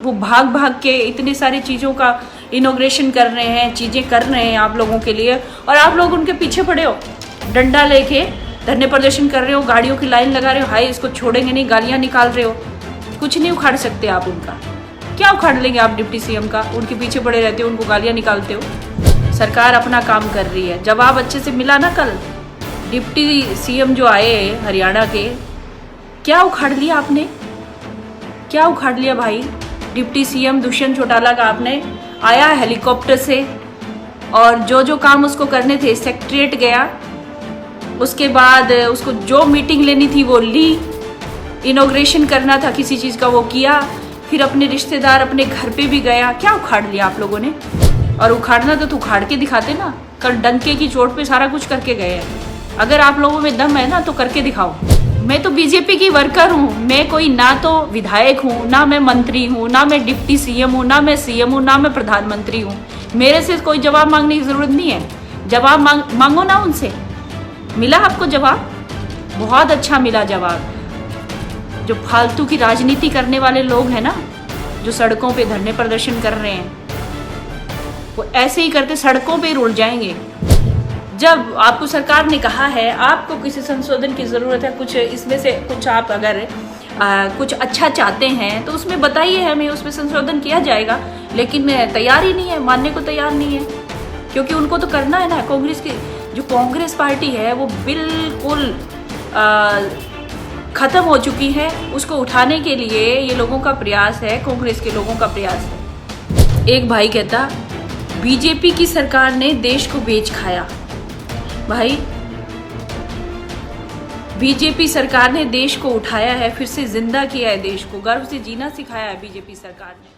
वो भाग भाग के इतने सारी चीज़ों का इनॉग्रेशन कर रहे हैं, चीज़ें कर रहे हैं आप लोगों के लिए, और आप लोग उनके पीछे पड़े हो, डंडा लेके धरने प्रदर्शन कर रहे हो, गाड़ियों की लाइन लगा रहे हो, हाय इसको छोड़ेंगे नहीं, गालियाँ निकाल रहे हो। कुछ नहीं उखाड़ सकते आप उनका, क्या उखाड़ लेंगे आप डिप्टी सीएम का? उनके पीछे पड़े रहते हो, उनको गालियाँ निकालते हो। सरकार अपना काम कर रही है। जवाब अच्छे से मिला ना कल? डिप्टी सीएम जो आए हरियाणा के, क्या उखाड़ लिया आपने? क्या उखाड़ लिया भाई? डिप्टी सीएम दुष्यंत चौटाला का आपने आया हेलीकॉप्टर से, और जो जो काम उसको करने थे सेक्रेटरीट गया, उसके बाद उसको जो मीटिंग लेनी थी वो ली, इनॉग्रेशन करना था किसी चीज़ का वो किया, फिर अपने रिश्तेदार अपने घर पे भी गया। क्या उखाड़ लिया आप लोगों ने? और उखाड़ना तो उखाड़ के दिखाते ना, कल डंके की चोट पे सारा कुछ करके गए हैं। अगर आप लोगों में दम है ना तो करके दिखाओ। मैं तो बीजेपी की वर्कर हूँ, मैं कोई ना तो विधायक हूँ, ना मैं मंत्री हूँ, ना मैं डिप्टी सीएम हूँ, ना मैं सीएम हूँ, ना मैं प्रधानमंत्री हूँ। मेरे से कोई जवाब मांगने की ज़रूरत नहीं है। जवाब मांगो ना उनसे। मिला आपको जवाब? बहुत अच्छा मिला जवाब। जो फालतू की राजनीति करने वाले लोग हैं ना, जो सड़कों पे धरने प्रदर्शन कर रहे हैं, वो ऐसे ही करते सड़कों पे रुल जाएंगे। जब आपको सरकार ने कहा है आपको किसी संशोधन की ज़रूरत है, कुछ इसमें से कुछ आप अगर कुछ अच्छा चाहते हैं तो उसमें बताइए, हमें उसमें संशोधन किया जाएगा। लेकिन तैयार ही नहीं है, मानने को तैयार नहीं है, क्योंकि उनको तो करना है ना। कांग्रेस की जो कांग्रेस पार्टी है वो बिल्कुल ख़त्म हो चुकी है। उसको उठाने के लिए ये लोगों का प्रयास है, कांग्रेस के लोगों का प्रयास है। एक भाई कहता बीजेपी की सरकार ने देश को बेच खाया। भाई, बीजेपी सरकार ने देश को उठाया है, फिर से जिंदा किया है, देश को गर्व से जीना सिखाया है बीजेपी सरकार ने।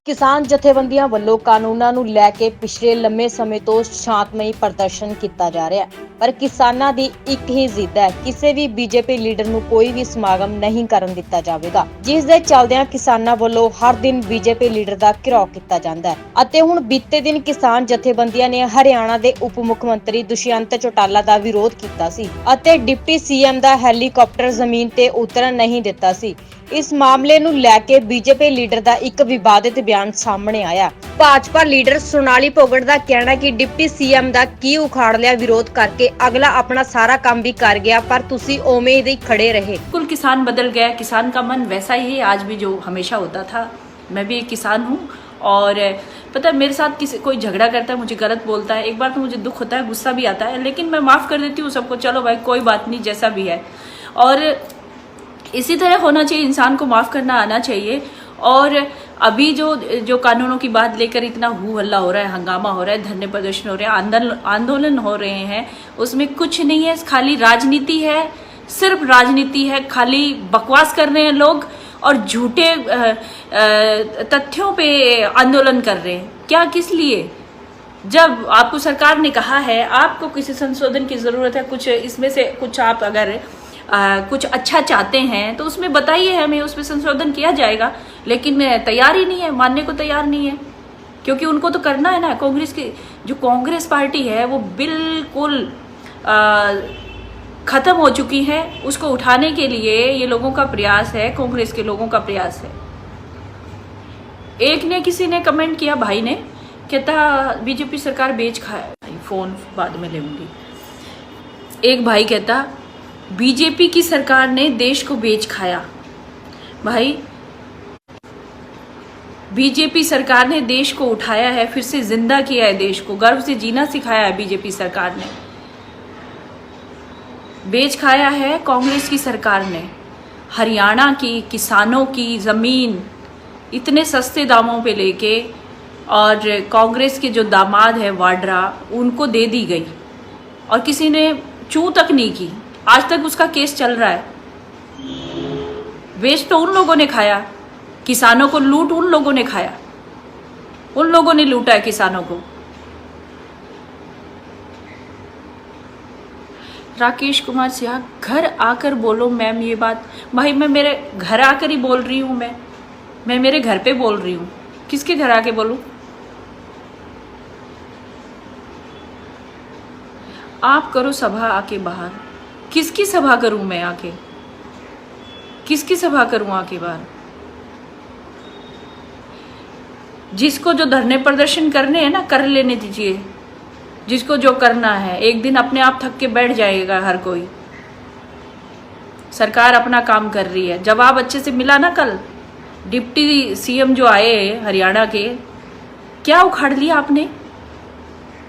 ਕਿਸਾਨ ਜਥੇਬੰਦੀਆਂ ਵੱਲੋਂ ਕਾਨੂੰਨਾਂ ਨੂੰ ਲੈ ਕੇ ਪਿਛਲੇ ਲੰਮੇ ਸਮੇਂ ਤੋਂ ਸ਼ਾਂਤਮਈ ਪ੍ਰਦਰਸ਼ਨ ਕੀਤਾ ਜਾ ਰਿਹਾ ਹੈ, ਪਰ ਕਿਸਾਨਾਂ ਦੀ ਇੱਕ ਹੀ ਜ਼ਿੱਦ ਹੈ, ਕਿਸੇ ਵੀ ਬੀਜੇਪੀ ਲੀਡਰ ਨੂੰ ਕੋਈ ਵੀ ਸਮਾਗਮ ਨਹੀਂ ਕਰਨ ਦਿੱਤਾ ਜਾਵੇਗਾ, ਜਿਸ ਦੇ ਚੱਲਦਿਆਂ ਕਿਸਾਨਾਂ ਵੱਲੋਂ ਹਰ ਦਿਨ ਬੀਜੇਪੀ ਲੀਡਰ ਦਾ ਘਿਰਾਓ ਕੀਤਾ ਜਾਂਦਾ ਹੈ। ਅਤੇ ਹੁਣ ਬੀਤੇ ਦਿਨ ਕਿਸਾਨ ਜਥੇਬੰਦੀਆਂ ਨੇ ਹਰਿਆਣਾ ਦੇ ਉਪ ਮੁੱਖ ਮੰਤਰੀ ਦੁਸ਼ਯੰਤ ਚੌਟਾਲਾ ਦਾ ਵਿਰੋਧ ਕੀਤਾ ਸੀ ਅਤੇ ਡਿਪਟੀ ਸੀਐਮ ਦਾ ਹੈਲੀਕਾਪਟਰ ਜ਼ਮੀਨ ਤੇ ਉਤਰਨ ਨਹੀਂ ਦਿੱਤਾ ਸੀ। ਇਸ ਮਾਮਲੇ ਨੂੰ ਲੈ ਕੇ ਬੀਜੇਪੀ ਲੀਡਰ ਦਾ ਇੱਕ ਵਿਵਾਦਿਤ ਬਿਆਨ ਸਾਹਮਣੇ ਆਇਆ। ਭਾਜਪਾ ਲੀਡਰ ਸੋਨਾਲੀ ਭੋਗਟ ਦਾ ਕਹਿਣਾ ਕਿ ਡਿਪਟੀ ਸੀਐਮ ਦਾ ਕੀ ਉਖਾੜ ਲਿਆ ਵਿਰੋਧ ਕਰਕੇ, ਅਗਲਾ अपना सारा काम भी कर गया पर तुसी ओमे ही खड़े रहे। बिल्कुल किसान बदल गया, किसान का मन वैसा ही है आज भी जो हमेशा होता था। मैं भी एक किसान हूँ, और पता है मेरे साथ किसी कोई झगड़ा करता है, मुझे गलत बोलता है, एक बार तो मुझे दुख होता है, गुस्सा भी आता है, लेकिन मैं माफ़ कर देती हूँ सबको। चलो भाई कोई बात नहीं, जैसा भी है। और इसी तरह होना चाहिए, इंसान को माफ़ करना आना चाहिए। और अभी जो कानूनों की बात लेकर इतना हू हल्ला हो रहा है, हंगामा हो रहा है, धरने प्रदर्शन हो रहे हैं, आंदोलन हो रहे हैं, उसमें कुछ नहीं है, खाली राजनीति है, सिर्फ राजनीति है। खाली बकवास कर रहे हैं लोग और झूठे तथ्यों पे आंदोलन कर रहे हैं। क्या, किस लिए? जब आपको सरकार ने कहा है आपको किसी संशोधन की ज़रूरत है, कुछ इसमें से कुछ आप अगर कुछ अच्छा चाहते हैं तो उसमें बताइए, हमें उसमें संशोधन किया जाएगा। लेकिन तैयार ही नहीं है, मानने को तैयार नहीं है, क्योंकि उनको तो करना है ना। कांग्रेस की जो कांग्रेस पार्टी है वो बिल्कुल ख़त्म हो चुकी है। उसको उठाने के लिए ये लोगों का प्रयास है, कांग्रेस के लोगों का प्रयास है। एक ने किसी ने कमेंट किया, भाई ने, कहता बीजेपी सरकार बेच खाया। फ़ोन बाद में लेंगी। एक भाई कहता बीजेपी की सरकार ने देश को बेच खाया। भाई, बीजेपी सरकार ने देश को उठाया है, फिर से जिंदा किया है, देश को गर्व से जीना सिखाया है बीजेपी सरकार ने। बेच खाया है कांग्रेस की सरकार ने। हरियाणा की किसानों की ज़मीन इतने सस्ते दामों पे लेके, और कांग्रेस के जो दामाद है वाड्रा, उनको दे दी गई, और किसी ने चू तक नहीं की। आज तक उसका केस चल रहा है। बेच तो उन लोगों ने खाया, किसानों को लूट उन लोगों ने खाया, उन लोगों ने लूटा है किसानों को। राकेश कुमार सिहा, घर आकर बोलो मैम ये बात। भाई, मैं मेरे घर आकर ही बोल रही हूँ, मैं मेरे घर पे बोल रही हूँ, किसके घर आके बोलूँ? आप करो सभा आके बाहर। किसकी सभा करूं मैं आके? किसकी सभा करूं आके बाहर? जिसको जो धरने प्रदर्शन करने हैं ना, कर लेने दीजिए। जिसको जो करना है, एक दिन अपने आप थक के बैठ जाएगा हर कोई। सरकार अपना काम कर रही है। जवाब अच्छे से मिला ना कल? डिप्टी सीएम जो आए हरियाणा के, क्या उखाड़ लिया आपने?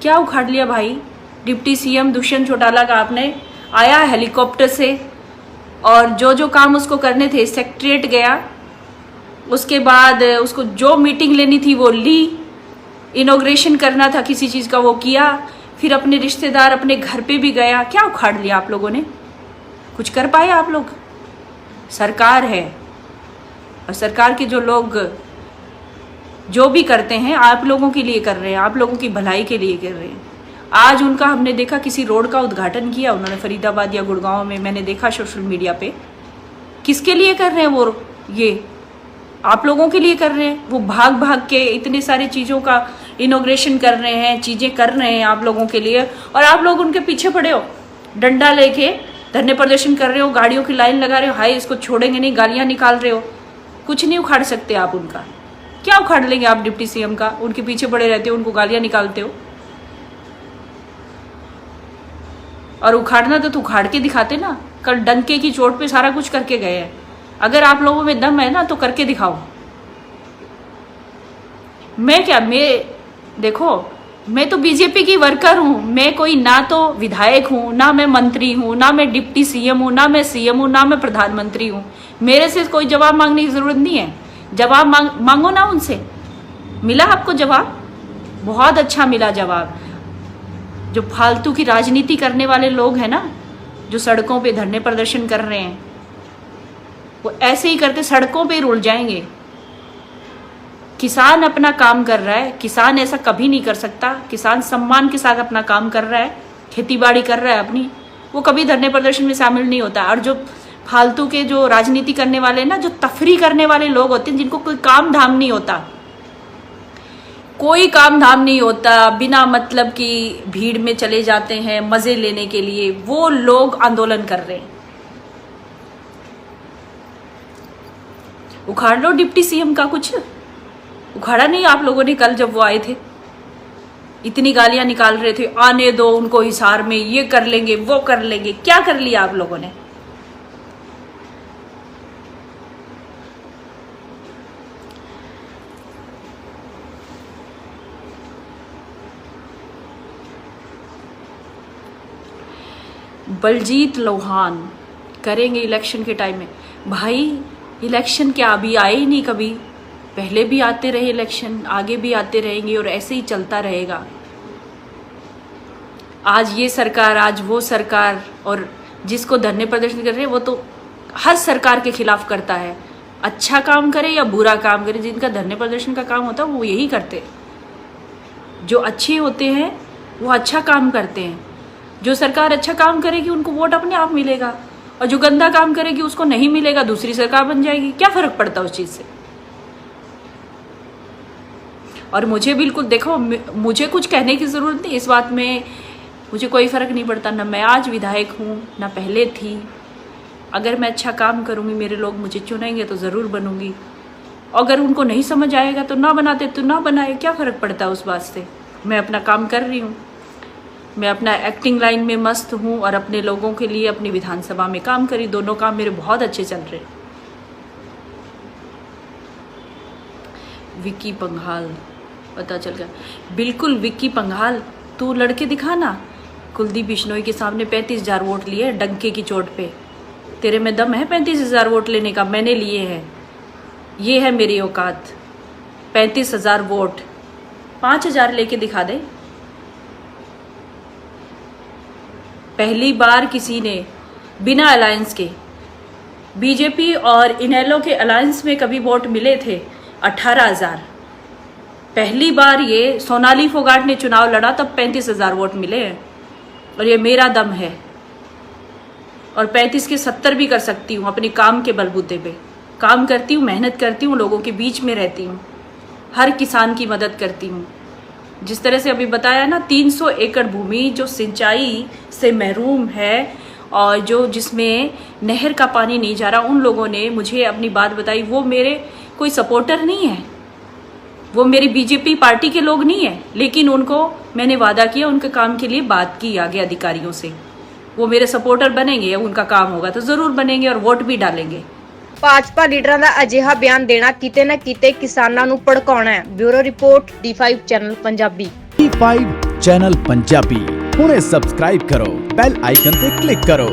क्या उखाड़ लिया भाई? डिप्टी सीएम दुष्यंत चौटाला का आपने आया हेलीकॉप्टर से, और जो काम उसको करने थे सेक्रेटरीट गया, उसके बाद उसको जो मीटिंग लेनी थी वो ली, इनॉग्रेशन करना था किसी चीज़ का वो किया, फिर अपने रिश्तेदार अपने घर पे भी गया। क्या उखाड़ लिया आप लोगों ने? कुछ कर पाए आप लोग? सरकार है, और सरकार के जो लोग जो भी करते हैं आप लोगों के लिए कर रहे हैं, आप लोगों की भलाई के लिए कर रहे हैं। आज उनका हमने देखा किसी रोड का उद्घाटन किया उन्होंने फरीदाबाद या गुड़गांव में, मैंने देखा सोशल मीडिया पे। किसके लिए कर रहे हैं वो? ये आप लोगों के लिए कर रहे हैं। वो भाग भाग के इतने सारी चीज़ों का इनॉग्रेशन कर रहे हैं, चीज़ें कर रहे हैं आप लोगों के लिए, और आप लोग उनके पीछे पड़े हो, डंडा लेके धरने प्रदर्शन कर रहे हो, गाड़ियों की लाइन लगा रहे हो, हाय इसको छोड़ेंगे नहीं, गालियां निकाल रहे हो। कुछ नहीं उखाड़ सकते आप उनका। क्या उखाड़ लेंगे आप डिप्टी सीएम का? उनके पीछे पड़े रहते हो, उनको गालियां निकालते हो। और उखाड़ना तो उखाड़ के दिखाते ना। कल डंके की चोट पे सारा कुछ करके गए हैं। अगर आप लोगों में दम है ना तो करके दिखाओ। मैं देखो, मैं तो बीजेपी की वर्कर हूँ। मैं कोई ना तो विधायक हूँ, ना मैं मंत्री हूँ, ना मैं डिप्टी सीएम हूँ, ना मैं सीएम हूँ, ना मैं प्रधानमंत्री हूँ। मेरे से कोई जवाब मांगने की जरूरत नहीं है। जवाब मांगो ना उनसे। मिला आपको जवाब? बहुत अच्छा मिला जवाब। जो फालतू की राजनीति करने वाले लोग हैं ना, जो सड़कों पे धरने प्रदर्शन कर रहे हैं, वो ऐसे ही करते सड़कों पे रुल जाएंगे। किसान अपना काम कर रहा है, किसान ऐसा कभी नहीं कर सकता। किसान सम्मान के साथ अपना काम कर रहा है, खेती बाड़ी कर रहा है अपनी, वो कभी धरने प्रदर्शन में शामिल नहीं होता। और जो फालतू के जो राजनीति करने वाले ना, जो तफरी करने वाले लोग होते हैं, जिनको कोई काम धाम नहीं होता, कोई काम धाम नहीं होता, बिना मतलब की भीड़ में चले जाते हैं मजे लेने के लिए, वो लोग आंदोलन कर रहे हैं। उखाड़ लो डिप्टी सीएम का। कुछ उखाड़ा नहीं आप लोगों ने? कल जब वो आए थे इतनी गालियां निकाल रहे थे, आने दो उनको हिसार में, ये कर लेंगे वो कर लेंगे। क्या कर लिया आप लोगों ने? बलजीत लोहान करेंगे इलेक्शन के टाइम में। भाई इलेक्शन क्या अभी आए ही नहीं कभी? पहले भी आते रहे इलेक्शन, आगे भी आते रहेंगे, और ऐसे ही चलता रहेगा। आज ये सरकार, आज वो सरकार, और जिसको धरने प्रदर्शन कर रहे हैं वो तो हर सरकार के खिलाफ करता है। अच्छा काम करे या बुरा काम करे, जिनका धरने प्रदर्शन का काम होता है वो यही करते। जो अच्छे होते हैं वो अच्छा काम करते हैं। जो सरकार अच्छा काम करेगी उनको वोट अपने आप मिलेगा, और जो गंदा काम करेगी उसको नहीं मिलेगा, दूसरी सरकार बन जाएगी। क्या फर्क पड़ता है उस चीज़ से? और मुझे बिल्कुल देखो, मुझे कुछ कहने की ज़रूरत नहीं इस बात में। मुझे कोई फ़र्क नहीं पड़ता, ना मैं आज विधायक हूँ ना पहले थी। अगर मैं अच्छा काम करूँगी, मेरे लोग मुझे चुनेंगे तो ज़रूर बनूँगी। अगर उनको नहीं समझ आएगा तो ना बनाते तो ना बनाए, क्या फ़र्क पड़ता है उस बात से? मैं अपना काम कर रही हूँ, मैं अपना एक्टिंग लाइन में मस्त हूँ, और अपने लोगों के लिए अपनी विधानसभा में काम करी। दोनों काम मेरे बहुत अच्छे चल रहे। विक्की पंघाल पता चल गया। बिल्कुल विक्की पंघाल, तू लड़के दिखा ना। कुलदीप बिश्नोई के सामने 35,000 वोट लिए डंके की चोट पे। तेरे में दम है 35,000 वोट लेने का? मैंने लिए हैं, ये है मेरी औकात। 35,000 वोट, 5,000 लेके दिखा दे। पहली बार किसी ने बिना अलायंस के, बीजेपी और इनेलो के अलायंस में कभी वोट मिले थे 18,000। पहली बार ये सोनाली फोगाट ने चुनाव लड़ा तब 35,000 वोट मिले हैं, और ये मेरा दम है। और 35 के 70 भी कर सकती हूँ अपने काम के बलबूते पे। काम करती हूँ, मेहनत करती हूँ, लोगों के बीच में रहती हूँ, हर किसान की मदद करती हूँ। जिस तरह से अभी बताया ना, 300 एकड़ भूमि जो सिंचाई से महरूम है और जो जिसमें नहर का पानी नहीं जा रहा, उन लोगों ने मुझे अपनी बात बताई। वो मेरे कोई सपोर्टर नहीं है, वो मेरी बीजेपी पार्टी के लोग नहीं है, लेकिन उनको मैंने वादा किया, उनके काम के लिए बात की आगे अधिकारियों से। वो मेरे सपोर्टर बनेंगे, उनका काम होगा तो जरूर बनेंगे और वोट भी डालेंगे। ਭਾਜਪਾ ਲੀਡਰਾਂ ਦਾ ਅਜਿਹਾ ਬਿਆਨ ਦੇਣਾ ਕਿਤੇ ਨਾ ਕਿਤੇ ਕਿਸਾਨਾਂ ਨੂੰ ਭੜਕਾਉਣਾ ਹੈ। Bureau report D5 channel Punjabi. D5 channel Punjabi ਹੁਣੇ ਸਬਸਕ੍ਰਾਈਬ ਕਰੋ, ਬੈਲ ਆਈਕਨ ਤੇ ਕਲਿੱਕ ਕਰੋ।